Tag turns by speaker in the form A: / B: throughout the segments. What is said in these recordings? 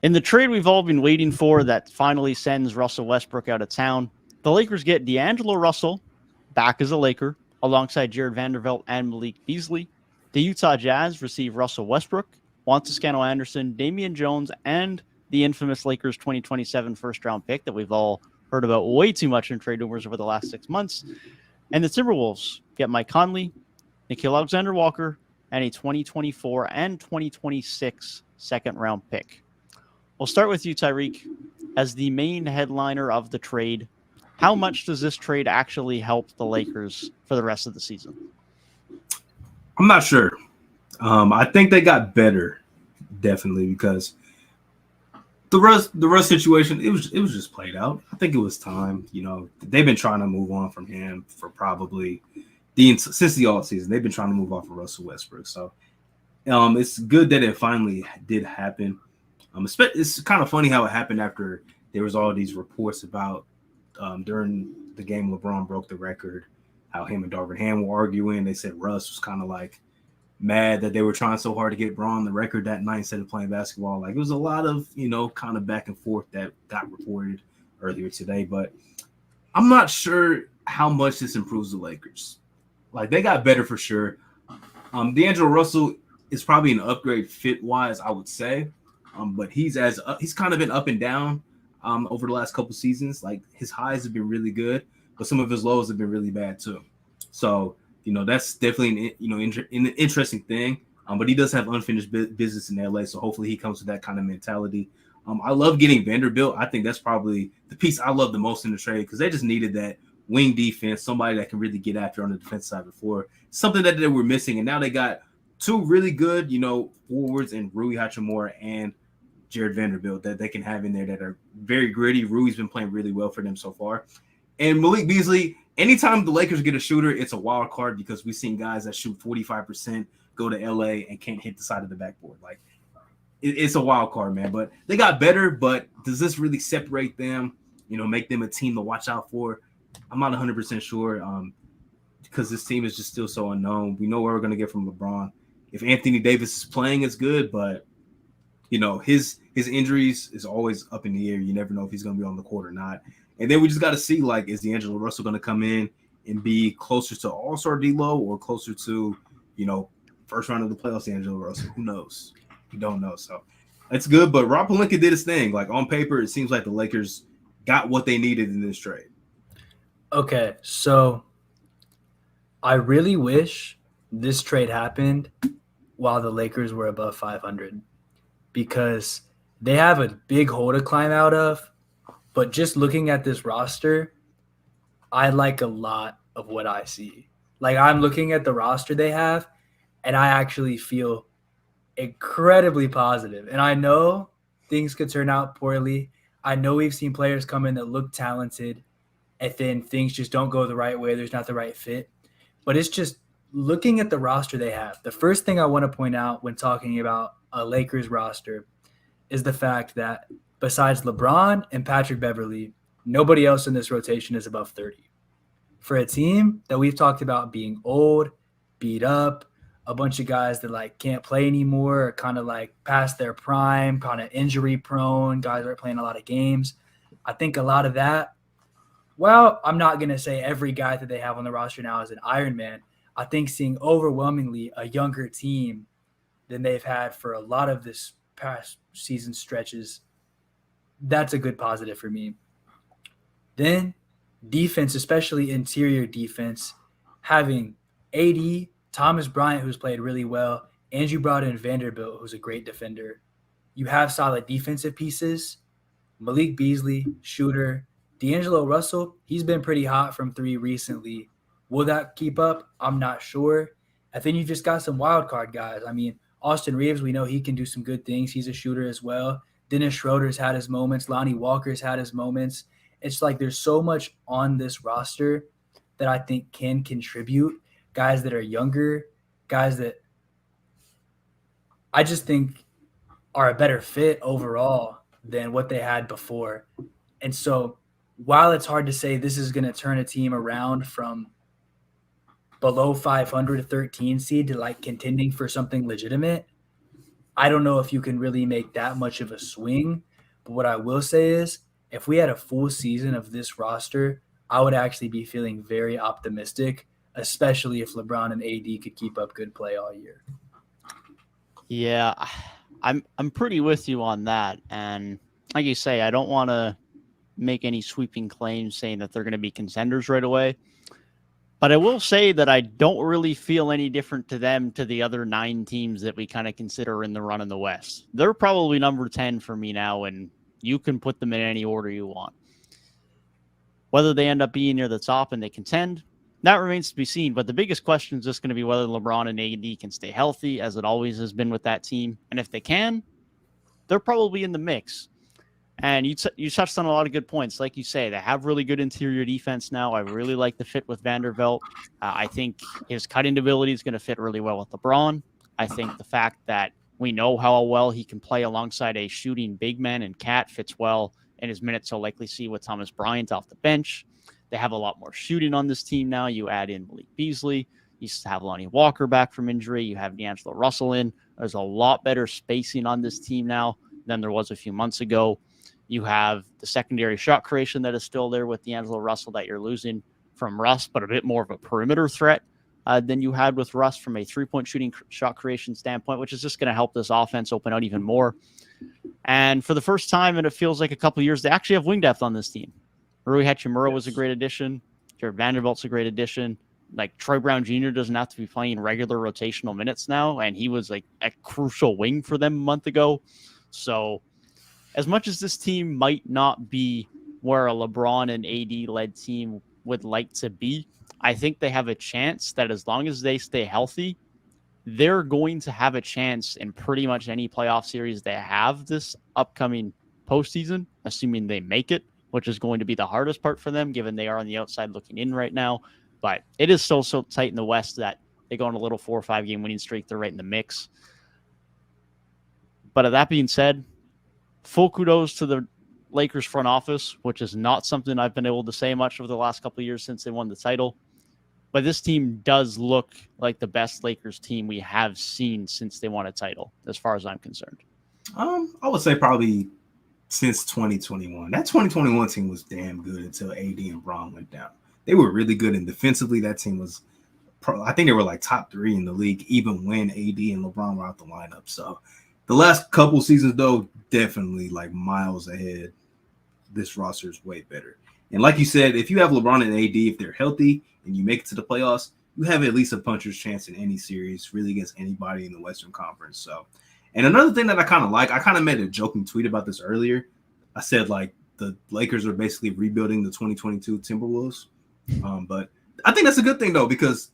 A: In the trade we've all been waiting for that finally sends Russell Westbrook out of town, the Lakers get D'Angelo Russell back as a Laker alongside Jared Vanderbilt and Malik Beasley. The Utah Jazz receive Russell Westbrook, Juan Toscano Anderson, Damian Jones, and the infamous Lakers 2027 first round pick that we've all heard about way too much in trade rumors over the last 6 months. And the Timberwolves get Mike Conley, Nickeil Alexander-Walker, and a 2024 and 2026 second round pick. We'll start with you, Tyrik, as the main headliner of the trade. How much does this trade actually help the Lakers for the rest of the season?
B: I'm not sure. I think they got better, definitely, because the Russ situation, it was just played out. I think it was time. They've been trying to move on from him for probably since the offseason. They've been trying to move off of Russell Westbrook. So it's good that it finally did happen. It's kind of funny how it happened after there was all these reports about during the game LeBron broke the record, how him and Darvin Ham were arguing. They said Russ was kind of like mad that they were trying so hard to get Braun the record that night instead of playing basketball. Like, it was a lot of, kind of back and forth that got reported earlier today. But I'm not sure how much this improves the Lakers. Like, they got better for sure. D'Angelo Russell is probably an upgrade fit-wise, I would say. But he's kind of been up and down over the last couple seasons. Like, his highs have been really good, but some of his lows have been really bad too. So, that's definitely an interesting thing. But he does have unfinished business in LA, so hopefully he comes with that kind of mentality. I love getting Vanderbilt. I think that's probably the piece I love the most in the trade, because they just needed that wing defense, somebody that can really get after on the defense side of the floor, something that they were missing. And now they got two really good, forwards in Rui Hachimura and Jared Vanderbilt that they can have in there that are very gritty. Rui's been playing really well for them so far. And Malik Beasley, anytime the Lakers get a shooter, it's a wild card, because we've seen guys that shoot 45% go to LA and can't hit the side of the backboard. Like, it's a wild card, man. But they got better, but does this really separate them, make them a team to watch out for? I'm not 100% sure, because this team is just still so unknown. We know what we're going to get from LeBron. If Anthony Davis is playing, it's good, but his injuries is always up in the air. You never know if he's going to be on the court or not. And then we just got to see, like, is D'Angelo Russell going to come in and be closer to All-Star D-Lo or closer to, first round of the playoffs D'Angelo Russell? Who knows? You don't know. So it's good. But Rob Pelinka did his thing. Like, on paper, it seems like the Lakers got what they needed in this trade.
C: Okay, so I really wish this trade happened while the Lakers were above 500, because they have a big hole to climb out of. But just looking at this roster, I like a lot of what I see. Like, I'm looking at the roster they have, and I actually feel incredibly positive. And I know things could turn out poorly. I know we've seen players come in that look talented, and then things just don't go the right way. There's not the right fit. But it's just looking at the roster they have. The first thing I want to point out when talking about a Lakers roster is the fact that besides LeBron and Patrick Beverley, nobody else in this rotation is above 30. For a team that we've talked about being old, beat up, a bunch of guys that like can't play anymore, or kind of like past their prime, kind of injury prone, guys that are playing a lot of games. I think a lot of that, well, I'm not going to say every guy that they have on the roster now is an Iron Man. I think seeing overwhelmingly a younger team than they've had for a lot of this past season stretches, that's a good positive for me. Then defense, especially interior defense, having AD, Thomas Bryant, who's played really well, and you brought in Vanderbilt, who's a great defender. You have solid defensive pieces. Malik Beasley, shooter. D'Angelo Russell, he's been pretty hot from three recently. Will that keep up? I'm not sure. And then you just got some wild card guys. I mean, Austin Reeves, we know he can do some good things. He's a shooter as well. Dennis Schroeder's had his moments. Lonnie Walker's had his moments. It's like there's so much on this roster that I think can contribute. Guys that are younger, guys that I just think are a better fit overall than what they had before. And so while it's hard to say this is going to turn a team around from below 500 to 13 seed to like contending for something legitimate, I don't know if you can really make that much of a swing. But what I will say is, if we had a full season of this roster, I would actually be feeling very optimistic, especially if LeBron and AD could keep up good play all year.
A: Yeah, I'm pretty with you on that. And like you say, I don't want to make any sweeping claims saying that they're going to be contenders right away. But I will say that I don't really feel any different to them to the other 9 teams that we kind of consider in the run in the West. They're probably number 10 for me now, and you can put them in any order you want. Whether they end up being near the top and they contend, that remains to be seen. But the biggest question is just going to be whether LeBron and AD can stay healthy, as it always has been with that team. And if they can, they're probably in the mix. And you touched on a lot of good points. Like you say, they have really good interior defense now. I really like the fit with Vanderbilt. I think his cutting ability is going to fit really well with LeBron. I think the fact that we know how well he can play alongside a shooting big man and Cat fits well in his minutes. So likely see with Thomas Bryant off the bench. They have a lot more shooting on this team now. You add in Malik Beasley. You have Lonnie Walker back from injury. You have D'Angelo Russell in. There's a lot better spacing on this team now than there was a few months ago. You have the secondary shot creation that is still there with D'Angelo Russell that you're losing from Russ, but a bit more of a perimeter threat than you had with Russ from a three-point shooting shot creation standpoint, which is just going to help this offense open out even more. And for the first time, and it feels like a couple of years, they actually have wing depth on this team. Rui Hachimura was a great addition. Jared Vanderbilt's a great addition. Like Troy Brown Jr. doesn't have to be playing regular rotational minutes now, and he was like a crucial wing for them a month ago. So as much as this team might not be where a LeBron and AD-led team would like to be, I think they have a chance that as long as they stay healthy, they're going to have a chance in pretty much any playoff series they have this upcoming postseason, assuming they make it, which is going to be the hardest part for them, given they are on the outside looking in right now. But it is so tight in the West that they go on a little 4 or 5 game winning streak. They're right in the mix. But that being said, full kudos to the Lakers front office, which is not something I've been able to say much over the last couple of years since they won the title. But this team does look like the best Lakers team we have seen since they won a title, as far as I'm concerned.
B: I would say probably since 2021. That 2021 team was damn good until AD and Bron went down. They were really good, and defensively, that team was I think they were like top 3 in the league, even when AD and LeBron were out the lineup. So the last couple seasons, though, definitely like miles ahead. This roster is way better. And like you said, if you have LeBron and AD, if they're healthy and you make it to the playoffs, you have at least a puncher's chance in any series, really against anybody in the Western Conference. So, and another thing that I kind of like, I kind of made a joking tweet about this earlier. I said like the Lakers are basically rebuilding the 2022 Timberwolves. But I think that's a good thing, though, because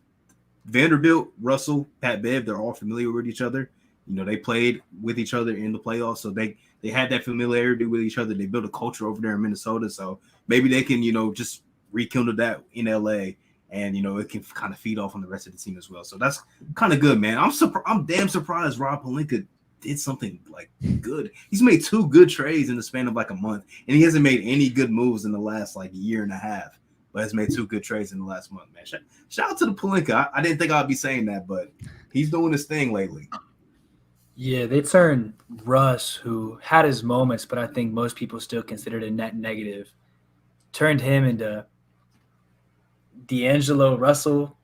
B: Vanderbilt, Russell, Pat Bev, they're all familiar with each other. You know, they played with each other in the playoffs, so they had that familiarity with each other. They built a culture over there in Minnesota, so maybe they can, you know, just rekindle that in LA, and you know, it can kind of feed off on the rest of the team as well. So that's kind of good, man. I'm damn surprised Rob Pelinka did something like good. He's made 2 good trades in the span of like a month, and he hasn't made any good moves in the last like year and a half. But has made 2 good trades in the last month, man. Shout out to the Pelinka. I didn't think I'd be saying that, but he's doing his thing lately.
C: Yeah, they turned Russ, who had his moments, but I think most people still considered a net negative, turned him into D'Angelo Russell,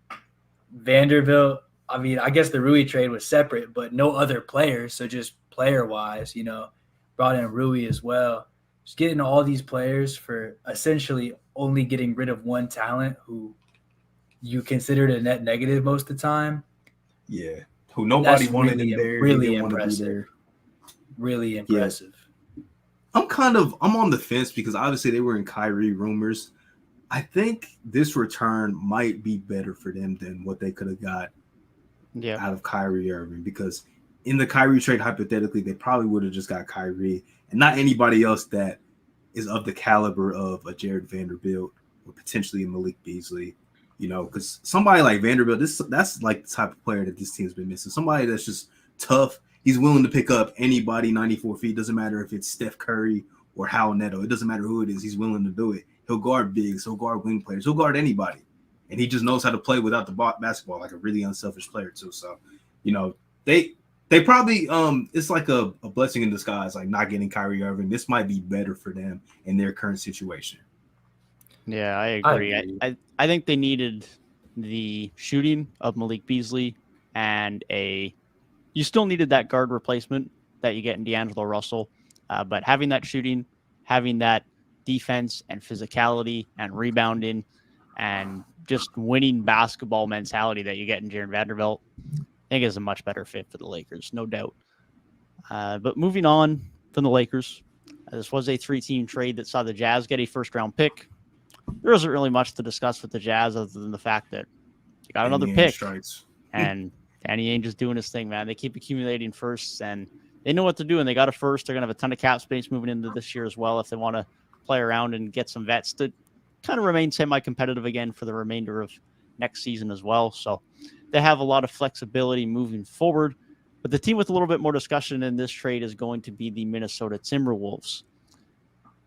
C: Vanderbilt. I mean, I guess the Rui trade was separate, but no other players. So just player-wise, you know, brought in Rui as well. Just getting all these players for essentially only getting rid of one talent who you considered a net negative most of the time.
B: Yeah. Who nobody wanted
C: really,
B: in there.
C: Really impressive. Really impressive.
B: Yeah. I'm on the fence because obviously they were in Kyrie rumors. I think this return might be better for them than what they could have got out of Kyrie Irving, because in the Kyrie trade, hypothetically, they probably would have just got Kyrie and not anybody else that is of the caliber of a Jared Vanderbilt or potentially a Malik Beasley. You know, because somebody like Vanderbilt, that's like the type of player that this team's been missing. Somebody that's just tough. He's willing to pick up anybody 94 feet. Doesn't matter if it's Steph Curry or Hal Neto. It doesn't matter who it is. He's willing to do it. He'll guard bigs. He'll guard wing players. He'll guard anybody. And he just knows how to play without the basketball like a really unselfish player too. So, you know, they they probably it's like a blessing in disguise, like not getting Kyrie Irving. This might be better for them in their current situation.
A: Yeah, I agree. I think they needed the shooting of Malik Beasley and you still needed that guard replacement that you get in D'Angelo Russell. But having that shooting, having that defense and physicality and rebounding and just winning basketball mentality that you get in Jared Vanderbilt, I think is a much better fit for the Lakers, no doubt. But moving on from the Lakers, this was a 3-team trade that saw the Jazz get a first-round pick. There isn't really much to discuss with the Jazz other than the fact that they got another pick. And Danny Ainge is doing his thing, man. They keep accumulating firsts, and they know what they're doing. They got a first. They're going to have a ton of cap space moving into this year as well if they want to play around and get some vets to kind of remain semi-competitive again for the remainder of next season as well. So they have a lot of flexibility moving forward. But the team with a little bit more discussion in this trade is going to be the Minnesota Timberwolves.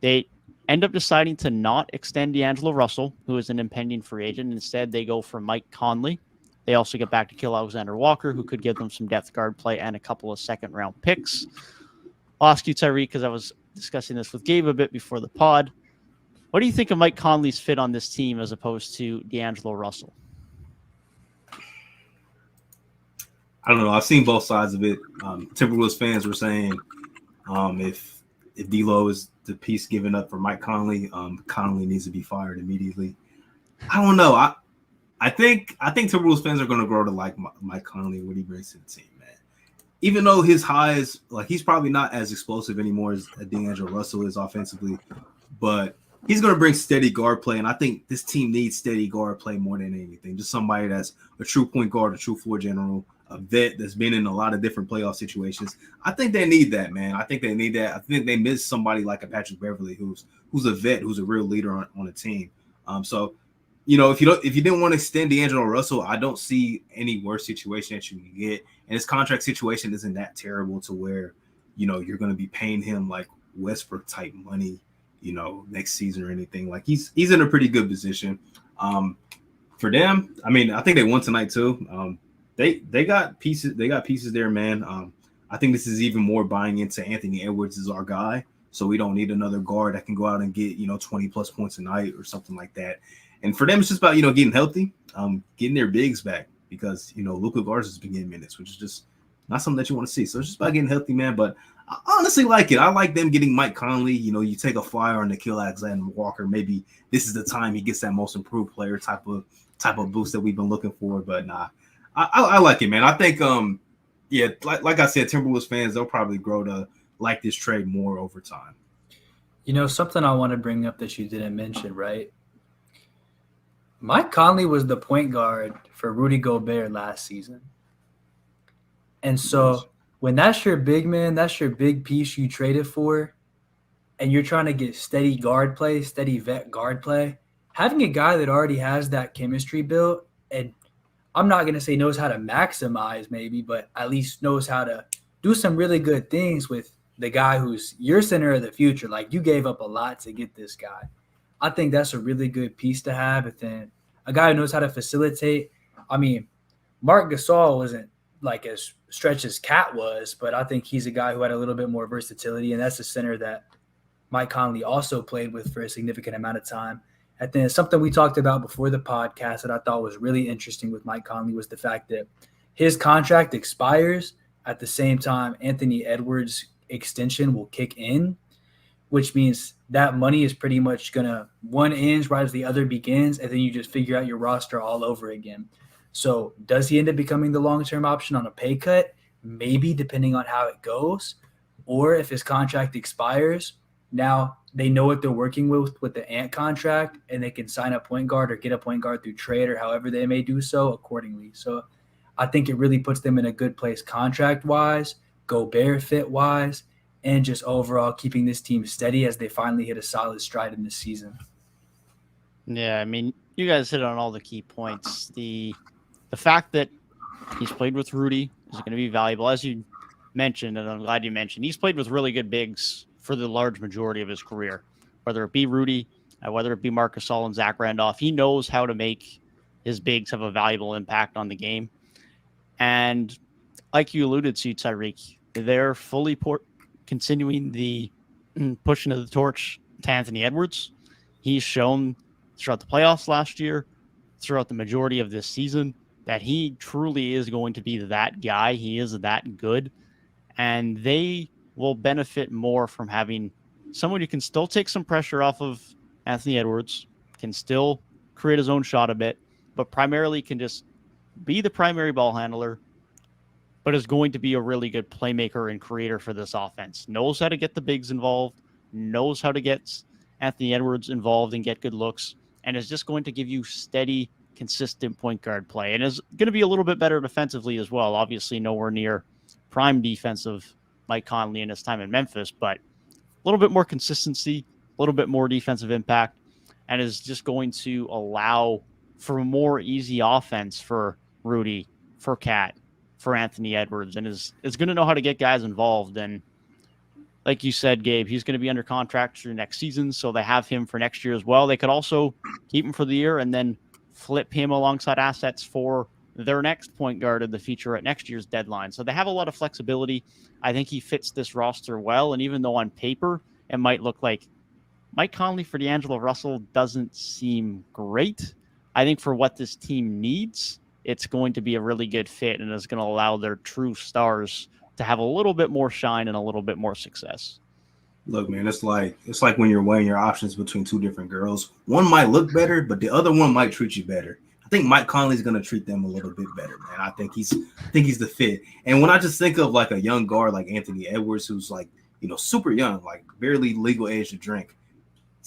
A: They end up deciding to not extend D'Angelo Russell, who is an impending free agent. Instead, they go for Mike Conley. They also get back to Kill Alexander Walker, who could give them some depth guard play and a couple of second-round picks. I'll ask you, Tyrik, because I was discussing this with Gabe a bit before the pod. What do you think of Mike Conley's fit on this team as opposed to D'Angelo Russell?
B: I don't know. I've seen both sides of it. Timberwolves fans were saying if D'Lo is the piece given up for Mike Conley, Conley needs to be fired immediately. I don't know. I think Timberwolves fans are going to grow to like Mike Conley and what he brings to the team, man. Even though his highs, like he's probably not as explosive anymore as D'Angelo Russell is offensively, but he's going to bring steady guard play, and I think this team needs steady guard play more than anything. Just somebody that's a true point guard, a true floor general, a vet that's been in a lot of different playoff situations. I think they need that, man. I think they need that. I think they miss somebody like a Patrick Beverley who's a vet, who's a real leader on a team. So, you know, if you didn't want to extend D'Angelo Russell, I don't see any worse situation that you can get. And his contract situation isn't that terrible to where, you know, you're going to be paying him like Westbrook type money, you know, next season or anything. Like he's in a pretty good position. For them, I mean, I think they won tonight too. They got pieces. They got pieces there, man. I think this is even more buying into Anthony Edwards as our guy. So we don't need another guard that can go out and get, you know, 20 plus points a night or something like that. And for them, it's just about, you know, getting healthy, getting their bigs back because, you know, Luka Garza's been getting minutes, which is just not something that you want to see. So it's just about getting healthy, man. But I honestly like it. I like them getting Mike Conley. You know, you take a flyer on Nikhil Alexander Walker. Maybe this is the time he gets that most improved player type of boost that we've been looking for. But nah, I like it, man. I think, yeah, like I said, Timberwolves fans, they'll probably grow to like this trade more over time.
C: You know, something I want to bring up that you didn't mention, right? Mike Conley was the point guard for Rudy Gobert last season. And so when that's your big man, that's your big piece you traded for, and you're trying to get steady guard play, steady vet guard play, having a guy that already has that chemistry built, and I'm not going to say knows how to maximize maybe, but at least knows how to do some really good things with the guy who's your center of the future. Like you gave up a lot to get this guy. I think that's a really good piece to have. And then a guy who knows how to facilitate. I mean, Marc Gasol wasn't like as stretched as Cat was, but I think he's a guy who had a little bit more versatility, and that's a center that Mike Conley also played with for a significant amount of time. And then something we talked about before the podcast that I thought was really interesting with Mike Conley was the fact that his contract expires at the same time Anthony Edwards' extension will kick in, which means that money is pretty much going to one ends right as the other begins, and then you just figure out your roster all over again. So does he end up becoming the long-term option on a pay cut? Maybe, depending on how it goes. Or if his contract expires, now they know what they're working with the Ant contract, and they can sign a point guard or get a point guard through trade or however they may do so accordingly. So I think it really puts them in a good place contract-wise, Gobert fit-wise, and just overall keeping this team steady as they finally hit a solid stride in this season.
A: Yeah, I mean, you guys hit on all the key points. The fact that he's played with Rudy is going to be valuable. As you mentioned, and I'm glad you mentioned, he's played with really good bigs for the large majority of his career, whether it be Rudy, whether it be Marc Gasol and Zach Randolph. He knows how to make his bigs have a valuable impact on the game. And like you alluded to, Tyrik, they're fully continuing the pushing of the torch to Anthony Edwards. He's shown throughout the playoffs last year, throughout the majority of this season, that he truly is going to be that guy. He is that good. And they will benefit more from having someone who can still take some pressure off of Anthony Edwards, can still create his own shot a bit, but primarily can just be the primary ball handler, but is going to be a really good playmaker and creator for this offense. Knows how to get the bigs involved, knows how to get Anthony Edwards involved and get good looks, and is just going to give you steady, consistent point guard play. And is going to be a little bit better defensively as well. Obviously, nowhere near prime defensive Mike Conley in his time in Memphis, but a little bit more consistency, a little bit more defensive impact, and is just going to allow for more easy offense for Rudy, for Cat, for Anthony Edwards, and is going to know how to get guys involved. And like you said, Gabe, he's going to be under contract through next season, so they have him for next year as well. They could also keep him for the year and then flip him alongside assets for their next point guard of the future at next year's deadline. So they have a lot of flexibility. I think he fits this roster well, and even though on paper it might look like Mike Conley for D'Angelo Russell doesn't seem great, I think for what this team needs, it's going to be a really good fit and is going to allow their true stars to have a little bit more shine and a little bit more success.
B: Look, man, it's like when you're weighing your options between two different girls. One might look better, but the other one might treat you better. I think Mike Conley's going to treat them a little bit better, man. I think he's the fit. And when I just think of like a young guard like Anthony Edwards, who's like, super young, like barely legal age to drink,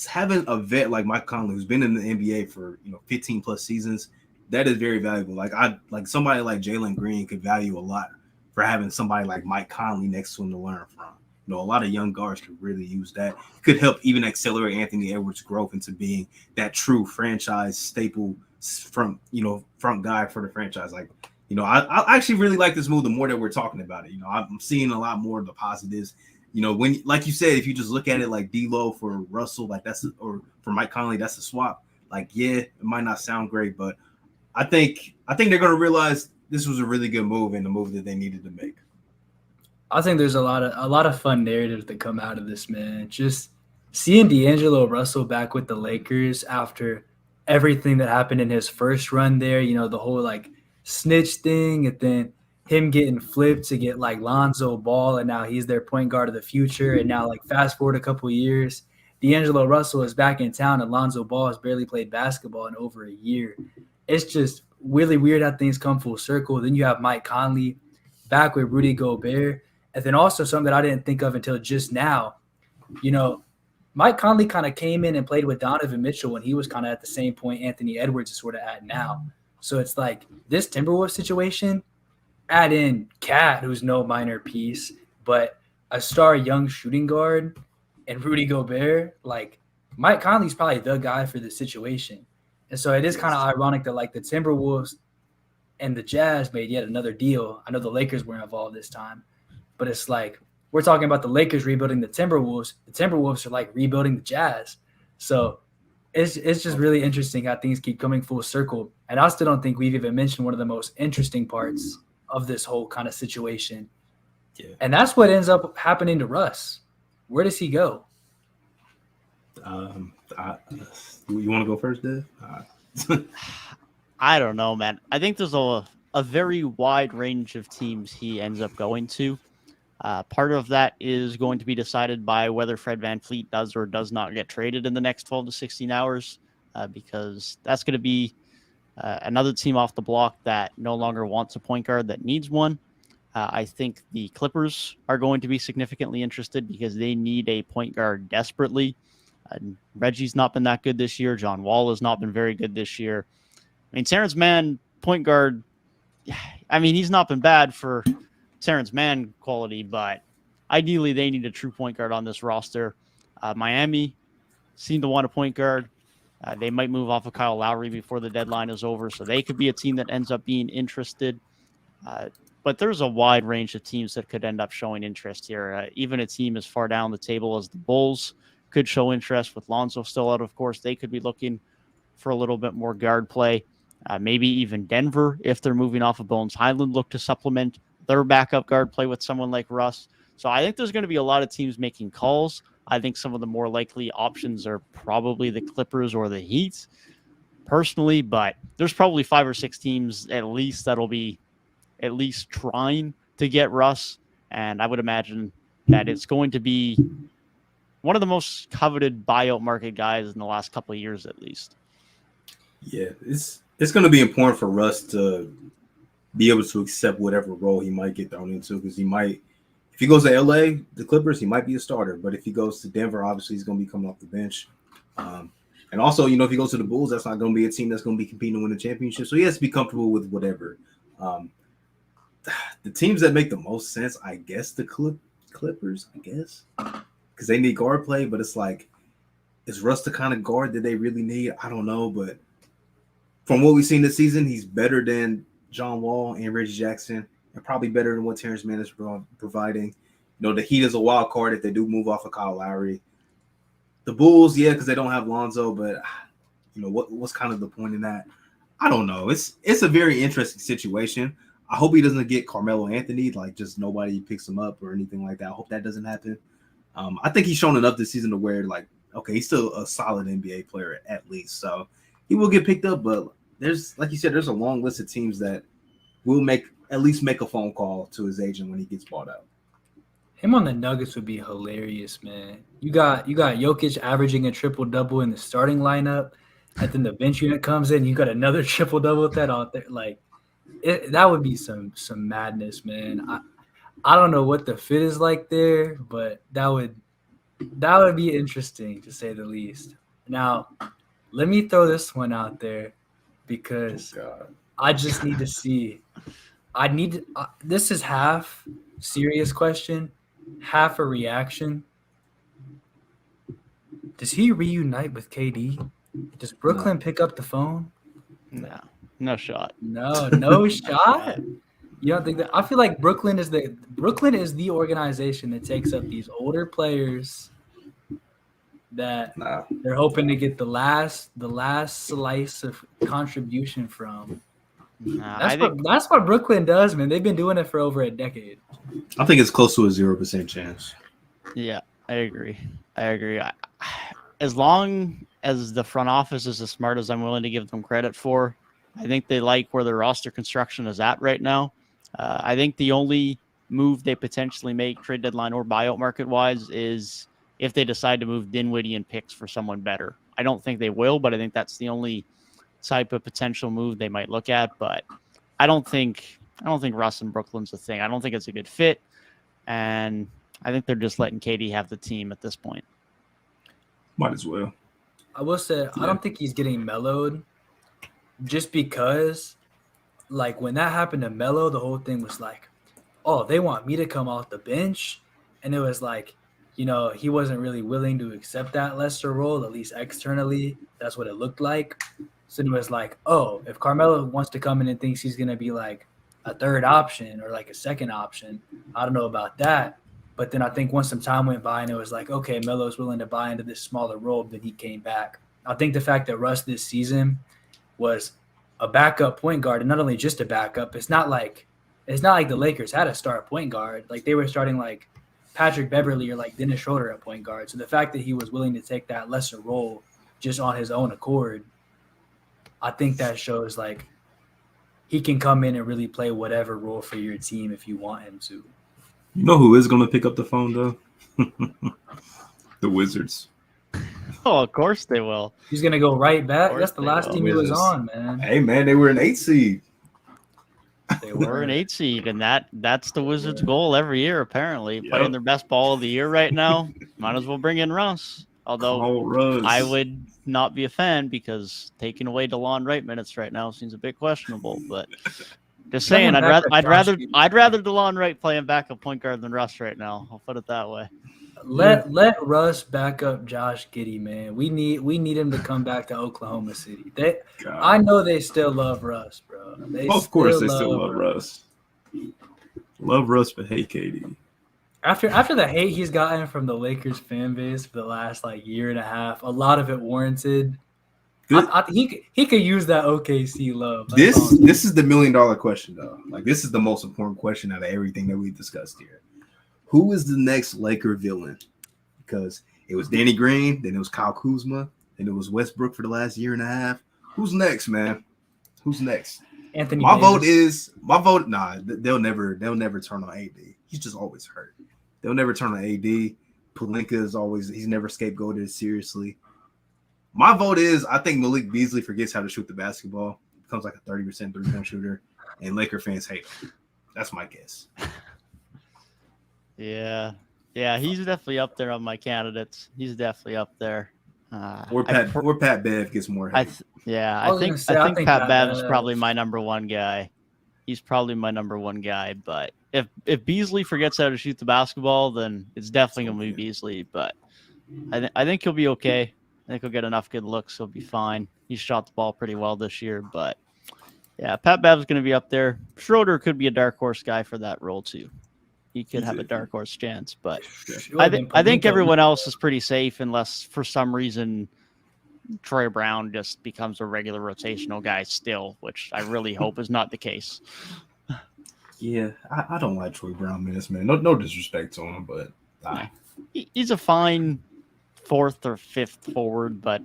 B: having a vet like Mike Conley, who's been in the NBA for 15 plus seasons, that is very valuable. Like somebody like Jalen Green could value a lot for having somebody like Mike Conley next to him to learn from. A lot of young guards could really use that. It could help even accelerate Anthony Edwards' growth into being that true franchise staple front guy for the franchise. I actually really like this move the more that we're talking about it. I'm seeing a lot more of the positives. When, like you said, if you just look at it like D'Lo for Russell, or for Mike Conley, that's a swap. It might not sound great, but I think they're going to realize this was a really good move and the move that they needed to make.
C: I think there's a lot of fun narratives that come out of this, man. Just seeing D'Angelo Russell back with the Lakers after everything that happened in his first run there, the whole snitch thing, and then him getting flipped to get Lonzo Ball, and now he's their point guard of the future. And now fast forward a couple of years, D'Angelo Russell is back in town and Lonzo Ball has barely played basketball in over a year. It's just really weird how things come full circle. Then you have Mike Conley back with Rudy Gobert. And then also something that I didn't think of until just now, Mike Conley kind of came in and played with Donovan Mitchell when he was kind of at the same point Anthony Edwards is sort of at now. So it's like this Timberwolves situation, add in Cat, who's no minor piece, but a star young shooting guard, and Rudy Gobert, Mike Conley's probably the guy for the situation. And so it is kind of ironic that the Timberwolves and the Jazz made yet another deal. I know the Lakers were involved this time. But it's we're talking about the Lakers rebuilding the Timberwolves. The Timberwolves are rebuilding the Jazz. So it's just really interesting how things keep coming full circle. And I still don't think we've even mentioned one of the most interesting parts of this whole kind of situation. Yeah. And that's what ends up happening to Russ. Where does he go?
B: You want to go first, Dev?
A: I don't know, man. I think there's a very wide range of teams he ends up going to. Part of that is going to be decided by whether Fred VanVleet does or does not get traded in the next 12 to 16 hours, because that's going to be another team off the block that no longer wants a point guard that needs one. I think the Clippers are going to be significantly interested because they need a point guard desperately. Reggie's not been that good this year. John Wall has not been very good this year. Terrence Mann, point guard, he's not been bad for Terrence Mann quality, but ideally they need a true point guard on this roster. Miami seem to want a point guard. They might move off of Kyle Lowry before the deadline is over, so they could be a team that ends up being interested. But there's a wide range of teams that could end up showing interest here. Even a team as far down the table as the Bulls could show interest. With Lonzo still out, of course, they could be looking for a little bit more guard play. Maybe even Denver, if they're moving off of Bones Highland, look to supplement their backup guard play with someone like Russ. So I think there's going to be a lot of teams making calls. I think some of the more likely options are probably the Clippers or the Heat, personally, but there's probably 5 or 6 teams at least that'll be at least trying to get Russ. And I would imagine that it's going to be one of the most coveted buyout market guys in the last couple of years, at least.
B: Yeah, it's going to be important for Russ to be able to accept whatever role he might get thrown into, because if he goes to LA, the Clippers, he might be a starter. But if he goes to Denver, obviously he's going to be coming off the bench. And also, if he goes to the Bulls, that's not going to be a team that's going to be competing to win the championship. So he has to be comfortable with whatever. The teams that make the most sense, I guess, the Clippers, I guess, because they need guard play. But it's like, is Russ the kind of guard that they really need? I don't know. But from what we've seen this season, he's better than John Wall and Reggie Jackson, and probably better than what Terrence Mann is providing. The Heat is a wild card if they do move off of Kyle Lowry. The Bulls, yeah, because they don't have Lonzo, but what's kind of the point in that? I don't know. It's a very interesting situation. I hope he doesn't get Carmelo Anthony, like just nobody picks him up or anything like that. I hope that doesn't happen. I think he's shown enough this season to where, like, okay, he's still a solid NBA player at least. So he will get picked up, but like you said, there's a long list of teams that will at least make a phone call to his agent when he gets bought out.
C: Him on the Nuggets would be hilarious, man. You got Jokic averaging a triple-double in the starting lineup, and then the bench unit comes in, you got another triple-double with that out there. Like, that would be some madness, man. I don't know what the fit is like there, but that would be interesting, to say the least. Now, let me throw this one out there, because I just need to see. This is half serious question, half a reaction. Does he reunite with KD? Does Brooklyn pick up the phone?
A: No shot.
C: No shot. You don't think that? I feel like Brooklyn is the organization that takes up these older players that they're hoping to get the last slice of contribution from. That's what Brooklyn does, man. They've been doing it for over a decade.
B: I think it's close to a 0% chance.
A: Yeah, I agree. As long as the front office is as smart as I'm willing to give them credit for, I think they like where their roster construction is at right now. I think the only move they potentially make, trade deadline or buyout market wise, is if they decide to move Dinwiddie and picks for someone better. I don't think they will, but I think that's the only type of potential move they might look at. But I don't think Russ and Brooklyn's a thing. I don't think it's a good fit, and I think they're just letting KD have the team at this point.
B: Might as well.
C: I will say, I don't think he's getting mellowed, just because, like, when that happened to Melo, the whole thing was like, oh, they want me to come off the bench, and it was like, he wasn't really willing to accept that lesser role, at least externally. That's what it looked like. So it was like, oh, if Carmelo wants to come in and thinks he's going to be like a third option or like a second option, I don't know about that. But then I think once some time went by and it was like, okay, Melo's willing to buy into this smaller role, then he came back. I think the fact that Russ this season was a backup point guard, and not only just a backup, it's not like the Lakers had a star point guard. Like, they were starting like Patrick Beverly or like Dennis Schroeder at point guard. So the fact that he was willing to take that lesser role just on his own accord, I think that shows like he can come in and really play whatever role for your team if you want him to.
B: You know who is going to pick up the phone, though? The Wizards.
A: Oh, of course they will.
C: He's going to go right back. That's the last team he was on, man.
B: Hey, man, they were an 8 seed.
A: They were an 8 seed, and that's the Wizards' goal every year, apparently. Yep. Playing their best ball of the year right now. Might as well bring in Russ. Although I would not be a fan, because taking away DeLon Wright minutes right now seems a bit questionable. But just saying, I'd rather DeLon Wright playing backup point guard than Russ right now. I'll put it that way.
C: Let Russ back up Josh Giddey, man. We need him to come back to Oklahoma City. I know they still love Russ, bro.
B: Of course they still love Russ. Love Russ, but hate KD.
C: After the hate he's gotten from the Lakers fan base for the last like year and a half, a lot of it warranted. He could use that OKC love.
B: This is the $1 million question though. Like this is the most important question out of everything that we discussed here. Who is the next Laker villain? Because it was Danny Green, then it was Kyle Kuzma, then it was Westbrook for the last year and a half. Who's next, man? Who's next?
C: Anthony.
B: My vote. Nah, they'll never turn on AD. He's just always hurt. They'll never turn on AD. Pelinka he's never scapegoated seriously. My vote is I think Malik Beasley forgets how to shoot the basketball, becomes like a 30% three-point shooter, and Laker fans hate him. That's my guess.
A: Yeah, he's definitely up there on my candidates. He's definitely up there.
B: Or Pat Bev gets more hate.
A: I think Pat Bev's probably my number one guy. He's probably my number one guy. But if Beasley forgets how to shoot the basketball, then it's definitely gonna be Beasley. But I think he'll be okay. I think he'll get enough good looks. He'll be fine. He shot the ball pretty well this year. But yeah, Pat Bev's gonna be up there. Schroeder could be a dark horse guy for that role too. He could have a dark horse chance, but I think everyone else is pretty safe unless for some reason Troy Brown just becomes a regular rotational guy still, which I really hope is not the case.
B: Yeah, I don't like Troy Brown minutes, man. No disrespect to him, but
A: he's a fine 4th or 5th forward, but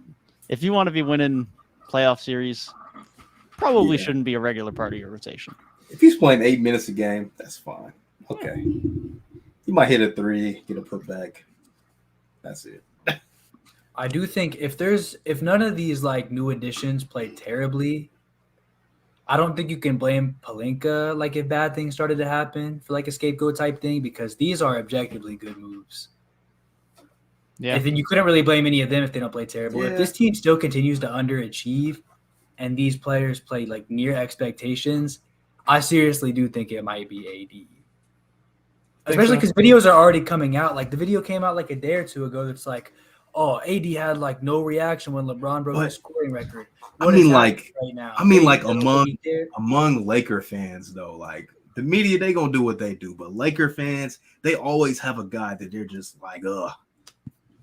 A: if you want to be winning playoff series, probably shouldn't be a regular part of your rotation.
B: If he's playing 8 minutes a game, that's fine. Okay. He might hit a 3, get a putback. That's it.
C: I do think if none of these like new additions play terribly, I don't think you can blame Pelinka like if bad things started to happen for like a scapegoat type thing because these are objectively good moves. Yeah. And then you couldn't really blame any of them if they don't play terrible. Yeah. If this team still continues to underachieve and these players play like near expectations, I seriously do think it might be AD. Especially because videos are already coming out. Like the video came out like a day or two ago that's like, oh, AD had like no reaction when LeBron broke his scoring record. Among
B: Laker fans though, like the media, they gonna do what they do, but Laker fans, they always have a guy that they're just like,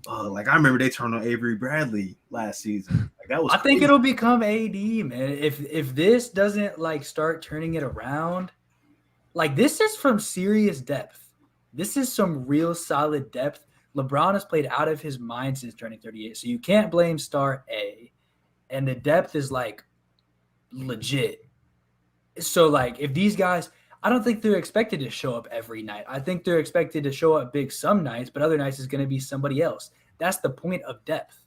B: like I remember they turned on Avery Bradley last season. Like that was.
C: I think it'll become AD, man. If this doesn't like start turning it around, like this is from serious depth. This is some real solid depth. LeBron has played out of his mind since turning 38, so you can't blame star A. And the depth is like legit. So like if these guys, I don't think they're expected to show up every night. I think they're expected to show up big some nights, but other nights is going to be somebody else. That's the point of depth.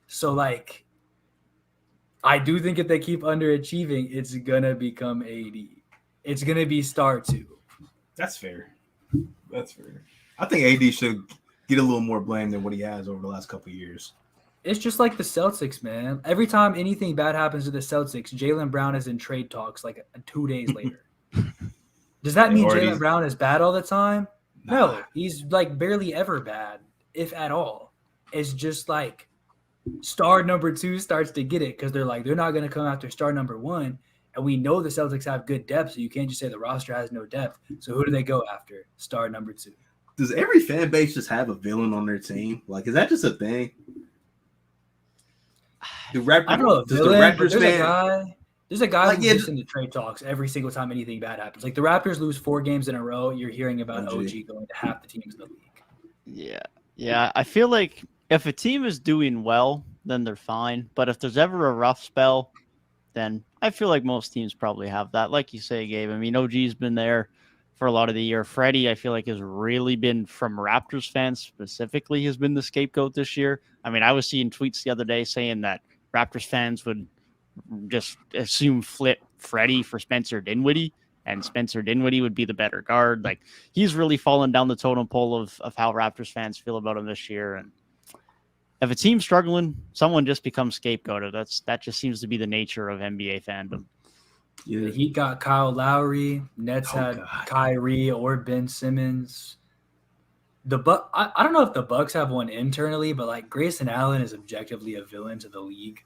C: So like I do think if they keep underachieving, it's going to become AD. It's going to be star 2.
B: That's fair. I think AD should get a little more blame than what he has over the last couple of years.
C: It's just like the Celtics, man. Every time anything bad happens to the Celtics, Jaylen Brown is in trade talks like 2 days later. Does that mean Jaylen Brown is bad all the time? Nah. No, he's like barely ever bad, if at all. It's just like star number 2 starts to get it because they're not going to come after star number 1. And we know the Celtics have good depth, so you can't just say the roster has no depth. So who do they go after? Star number 2.
B: Does every fan base just have a villain on their team? Like, is that just a thing?
C: I don't know. There's a guy who's just in the trade talks every single time anything bad happens. Like the Raptors lose 4 games in a row, you're hearing about OG going to half the teams in the league.
A: Yeah. I feel like if a team is doing well, then they're fine. But if there's ever a rough spell, then I feel like most teams probably have that. Like you say, Gabe, I mean, OG's been there for a lot of the year. Freddie, I feel like, has really been, from Raptors fans specifically, has been the scapegoat this year. I mean, I was seeing tweets the other day saying that Raptors fans would just assume flip Freddie for Spencer Dinwiddie, and Spencer Dinwiddie would be the better guard. Like, he's really fallen down the totem pole of how Raptors fans feel about him this year. And if a team's struggling, someone just becomes scapegoated. That just seems to be the nature of NBA fandom.
C: Yeah. The Heat got Kyle Lowry. Nets had Kyrie or Ben Simmons. I don't know if the Bucks have one internally, but like Grayson Allen is objectively a villain to the league.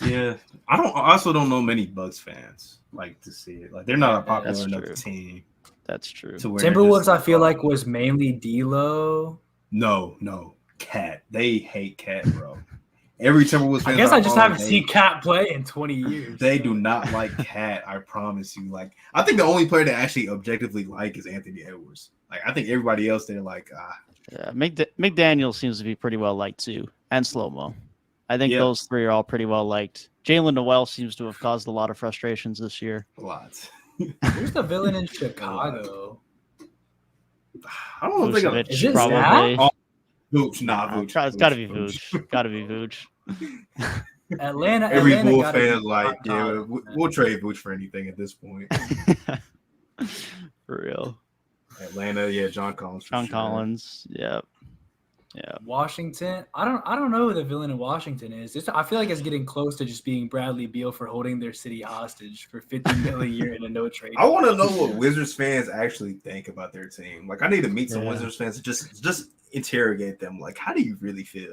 B: Yeah, I also don't know many Bucks fans like to see it. Like they're not a popular enough team.
A: That's true.
C: Timberwolves, I feel like, was mainly D'Lo.
B: No, Cat. They hate Cat, bro. Every Timberwolves fan.
C: I guess I just haven't seen Cat play in 20 years.
B: They do not like Cat. I promise you. Like, I think the only player that actually objectively like is Anthony Edwards. Like, I think everybody else they're like,
A: Yeah, McDaniel seems to be pretty well liked too, and Slow-Mo. I think those three are all pretty well liked. Jalen Noel seems to have caused a lot of frustrations this year.
B: A lot.
C: Who's the villain in Chicago?
B: I don't know if they got.
C: Is it
A: probably.
C: Zach?
B: Vooch, nah, Vooch.
A: It's got to be Vooch. Got to be Vooch.
C: Atlanta.
B: Every
C: Atlanta
B: Bull
C: gotta
B: fan
C: be
B: like,
C: top
B: yeah,
C: dollar,
B: we'll trade Vooch for anything at this point.
A: For real.
B: Atlanta, yeah, John Collins.
A: John Collins, yeah.
C: Washington. I don't know who the villain in Washington is. I feel like it's getting close to just being Bradley Beal for holding their city hostage for $50 million a year in a no trade.
B: I want to know what Wizards fans actually think about their team. Like, I need to meet some Wizards fans and just interrogate them. Like, how do you really feel?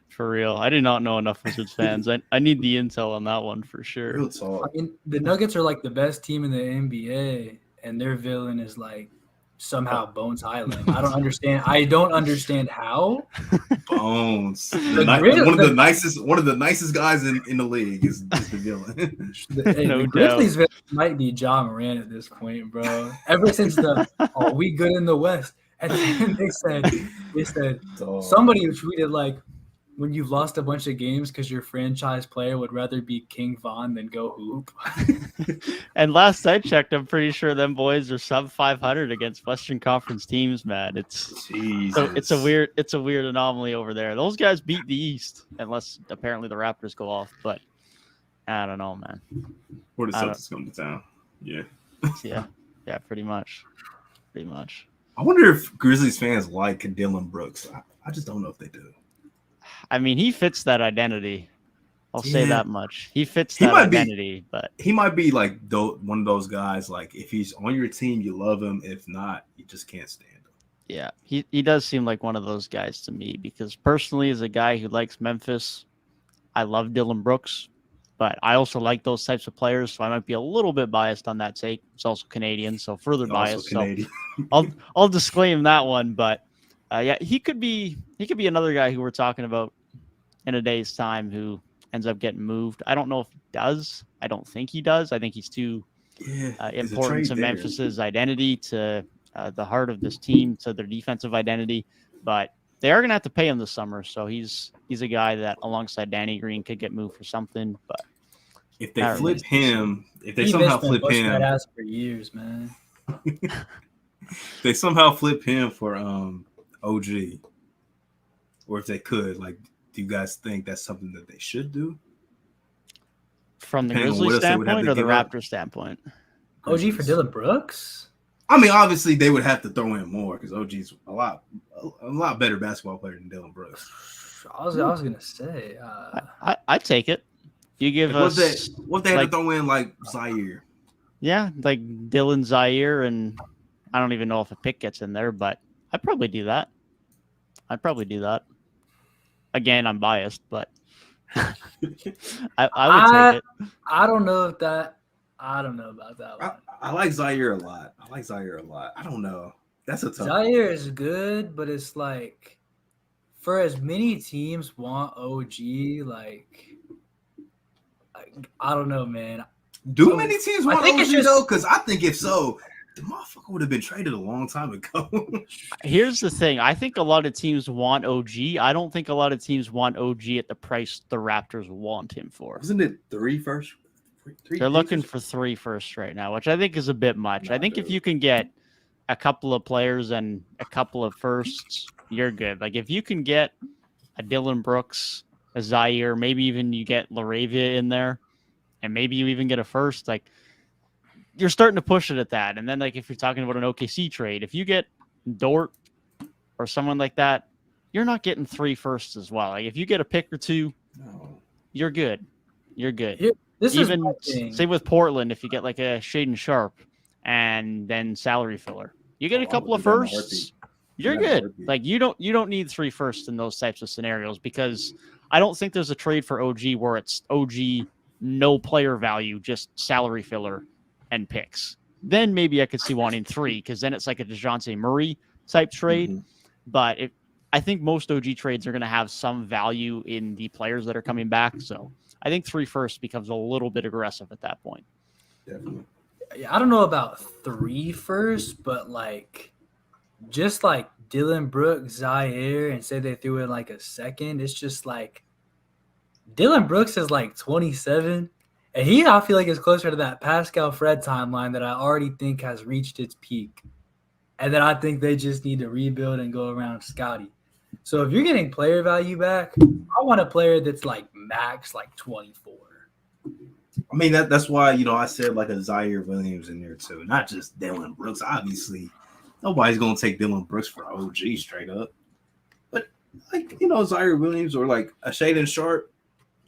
A: For real. I do not know enough Wizards fans. I need the intel on that one for sure.
B: Real talk.
C: I mean, the Nuggets are like the best team in the NBA, and their villain is like somehow Bones Highland. I don't understand how.
B: Bones, one of the nicest guys in the league is the villain.
C: The Grizzlies villain might be Ja Morant at this point, bro. Ever since we good in the West, and then they said somebody tweeted like, when you've lost a bunch of games because your franchise player would rather be King Von than go hoop.
A: And last I checked, I'm pretty sure them boys are sub 500 against Western Conference teams, man. It's a weird anomaly over there. Those guys beat the East, unless apparently the Raptors go off. But I don't know, man.
B: Or the Celtics come to town. Yeah.
A: Yeah, pretty much.
B: I wonder if Grizzlies fans like Dillon Brooks. I just don't know if they do.
A: I mean, he fits that identity. I'll say that much. He fits that identity, but
B: he might be like one of those guys. Like, if he's on your team, you love him. If not, you just can't stand him.
A: Yeah, he does seem like one of those guys to me, because personally, as a guy who likes Memphis, I love Dillon Brooks, but I also like those types of players, so I might be a little bit biased on that take. He's also Canadian, so further biased. So I'll disclaim that one, but he could be another guy who we're talking about in a day's time who ends up getting moved. I don't know if he does. I don't think he does. I think he's too important to Memphis's identity, to the heart of this team, to their defensive identity. But they are going to have to pay him this summer, so he's a guy that alongside Danny Green could get moved for something. But
B: if they flip him, if they somehow flip him,
C: that ass for years, man.
B: They somehow flip him for OG, or if they could, like, do you guys think that's something that they should do?
A: From the Grizzlies standpoint or the Raptors standpoint?
C: OG for Dillon Brooks?
B: I mean, obviously they would have to throw in more because OG's a lot better basketball player than Dillon Brooks.
C: I was gonna say,
A: I'd take it. You give us
B: what they had to throw in, like Zaire.
A: Yeah, like Dylan Zaire, and I don't even know if a pick gets in there, but I'd probably do that. Again, I'm biased, but I would take it.
C: I don't know about that one.
B: I like Zaire a lot. I don't know. That's a tough
C: Zaire is good, but it's like, for as many teams want OG, like I don't know, man.
B: Do many teams want OG though? Because I think if so, the motherfucker would have been traded a long time ago.
A: Here's the thing. I think a lot of teams want OG. I don't think a lot of teams want OG at the price the Raptors want him for.
B: Isn't it 3 first?
A: They're looking for 3 firsts right now, which I think is a bit much. I think if you can get a couple of players and a couple of firsts, you're good. Like, if you can get a Dillon Brooks, a Zaire, maybe even you get Laravia in there, and maybe you even get a first, like, you're starting to push it at that. And then, like, if you're talking about an OKC trade, if you get Dort or someone like that, you're not getting 3 firsts as well. Like, if you get a pick or 2, you're good. Even say with Portland, if you get like a Shaden Sharp and then salary filler, you get a couple of firsts, you're good. Like, you don't need 3 firsts in those types of scenarios, because I don't think there's a trade for OG where it's OG, no player value, just salary filler and picks. Then maybe I could see wanting 3, because then it's like a DeJounte Murray type trade. But I think most OG trades are going to have some value in the players that are coming back. So I think 3 firsts becomes a little bit aggressive at that point.
B: Definitely.
C: I don't know about 3 firsts, but just like Dylan Brooks, Zaire, and say they threw in like a second. It's just like Dylan Brooks is like 27, and I feel like is closer to that Pascal Fred timeline that I already think has reached its peak. And then I think they just need to rebuild and go around Scotty. So if you're getting player value back, I want a player that's like max like 24.
B: I mean, that's why, I said like a Zaire Williams in there too, not just Dylan Brooks. Obviously, nobody's going to take Dylan Brooks for OG straight up. But, Zaire Williams or like a Shaedon Sharp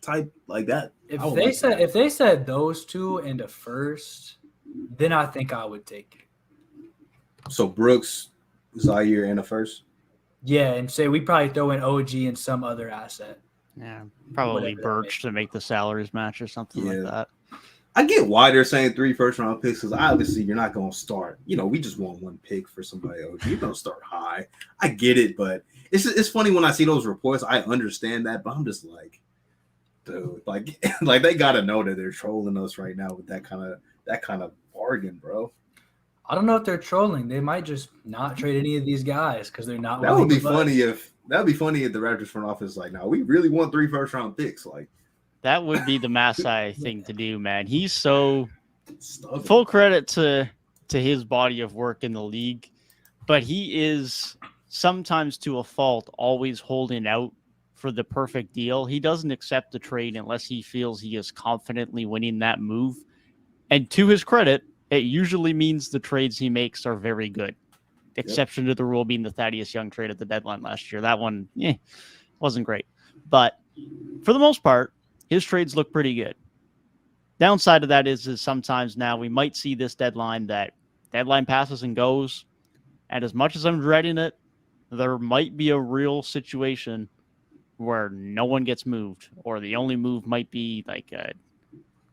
B: type like that.
C: If they said those two in the first, then I think I would take it.
B: So Brooks, Zaire, and a first?
C: Yeah, and say we probably throw in OG and some other asset.
A: Yeah, probably Birch to make the salaries match or something like that.
B: I get why they're saying 3 first-round picks because obviously you're not going to start. We just want 1 pick for somebody OG. You're going to start high. I get it, but it's funny when I see those reports. I understand that, but I'm just like, dude, like they got to know that they're trolling us right now with that kind of bargain, bro.
C: I don't know if they're trolling. They might just not trade any of these guys because they're not.
B: That would be funny if the Raptors front office is like, no, we really want 3 first-round picks. Like
A: that would be the Masai thing to do, man. He's so
B: stubborn.
A: Full credit to his body of work in the league, but he is sometimes to a fault always holding out for the perfect deal. He doesn't accept the trade unless he feels he is confidently winning that move. And to his credit, it usually means the trades he makes are very good. Exception to the rule being the Thaddeus Young trade at the deadline last year. That one, wasn't great. But for the most part, his trades look pretty good. Downside of that is sometimes now we might see this deadline passes and goes. And as much as I'm dreading it, there might be a real situation where no one gets moved, or the only move might be like a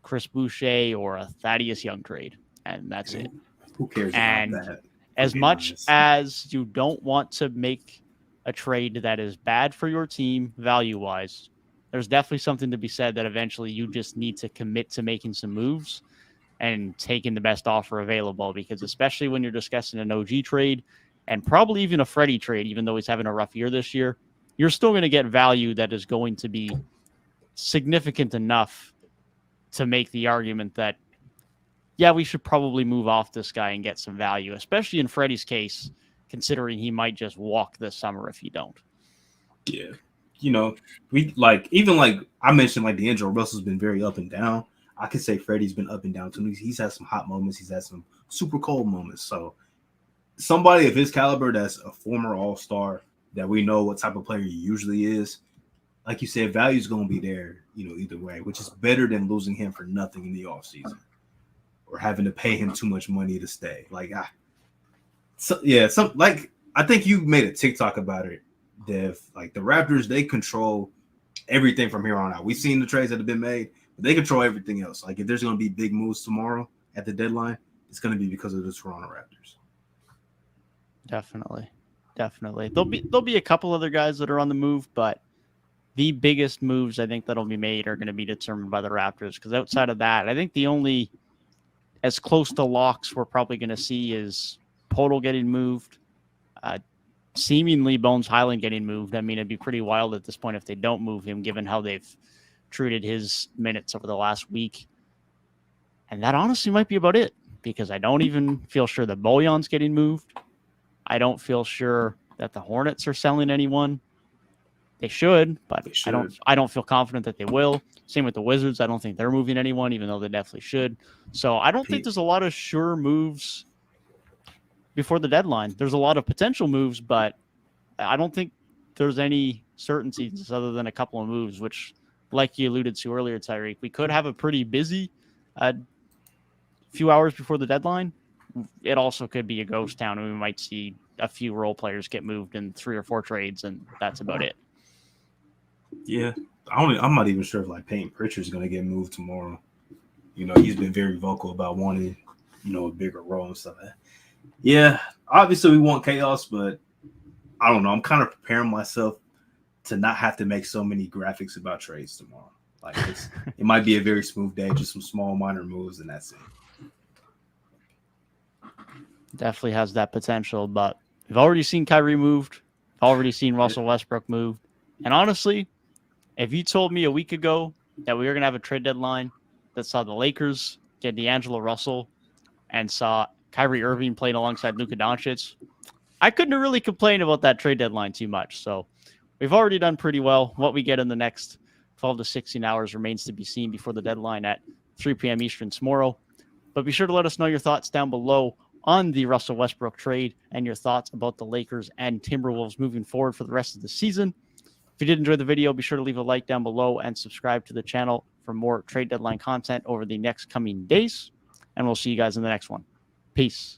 A: Chris Boucher or a Thaddeus Young trade. And that's it.
B: Who cares
A: and
B: about that?
A: As much as you don't want to make a trade that is bad for your team value-wise, there's definitely something to be said that eventually you just need to commit to making some moves and taking the best offer available, because especially when you're discussing an OG trade and probably even a Freddie trade, even though he's having a rough year this year, you're still going to get value that is going to be significant enough to make the argument that, yeah, we should probably move off this guy and get some value, especially in Freddie's case, considering he might just walk this summer if you don't.
B: Yeah. We even I mentioned, like D'Angelo Russell's been very up and down. I could say Freddie's been up and down too. He's had some hot moments. He's had some super cold moments. So somebody of his caliber that's a former all-star that we know what type of player he usually is, like you said, value's going to be there, either way, which is better than losing him for nothing in the offseason or having to pay him too much money to stay. I think you made a TikTok about it, Dev. Like the Raptors, they control everything from here on out. We've seen the trades that have been made, but they control everything else. Like if there's going to be big moves tomorrow at the deadline, it's going to be because of the Toronto Raptors.
A: Definitely. There'll be a couple other guys that are on the move, but the biggest moves I think that'll be made are going to be determined by the Raptors, because outside of that, I think the only as close to locks we're probably going to see is Podol getting moved, seemingly Bones Highland getting moved. I mean, it'd be pretty wild at this point if they don't move him, given how they've treated his minutes over the last week. And that honestly might be about it, because I don't even feel sure that Bojan's getting moved. I don't feel sure that the Hornets are selling anyone. They should, but I don't feel confident that they will. Same with the Wizards. I don't think they're moving anyone, even though they definitely should. So I don't think there's a lot of sure moves before the deadline. There's a lot of potential moves, but I don't think there's any certainties other than a couple of moves, which, like you alluded to earlier, Tyrik, we could have a pretty busy few hours before the deadline. It also could be a ghost town, and we might see a few role players get moved in 3 or 4 trades, and that's about it.
B: Yeah, I'm not even sure if Peyton Pritchard's going to get moved tomorrow. He's been very vocal about wanting, a bigger role and stuff. Yeah, obviously we want chaos, but I don't know. I'm kind of preparing myself to not have to make so many graphics about trades tomorrow. Like it might be a very smooth day, just some small minor moves, and that's it.
A: Definitely has that potential, but we've already seen Kyrie moved, already seen Russell Westbrook moved. And honestly, if you told me a week ago that we were going to have a trade deadline that saw the Lakers get D'Angelo Russell and saw Kyrie Irving playing alongside Luka Doncic, I couldn't really complain about that trade deadline too much. So we've already done pretty well. What we get in the next 12 to 16 hours remains to be seen before the deadline at 3 p.m. Eastern tomorrow. But be sure to let us know your thoughts down below on the Russell Westbrook trade and your thoughts about the Lakers and Timberwolves moving forward for the rest of the season. If you did enjoy the video, be sure to leave a like down below and subscribe to the channel for more trade deadline content over the next coming days. And we'll see you guys in the next one. Peace.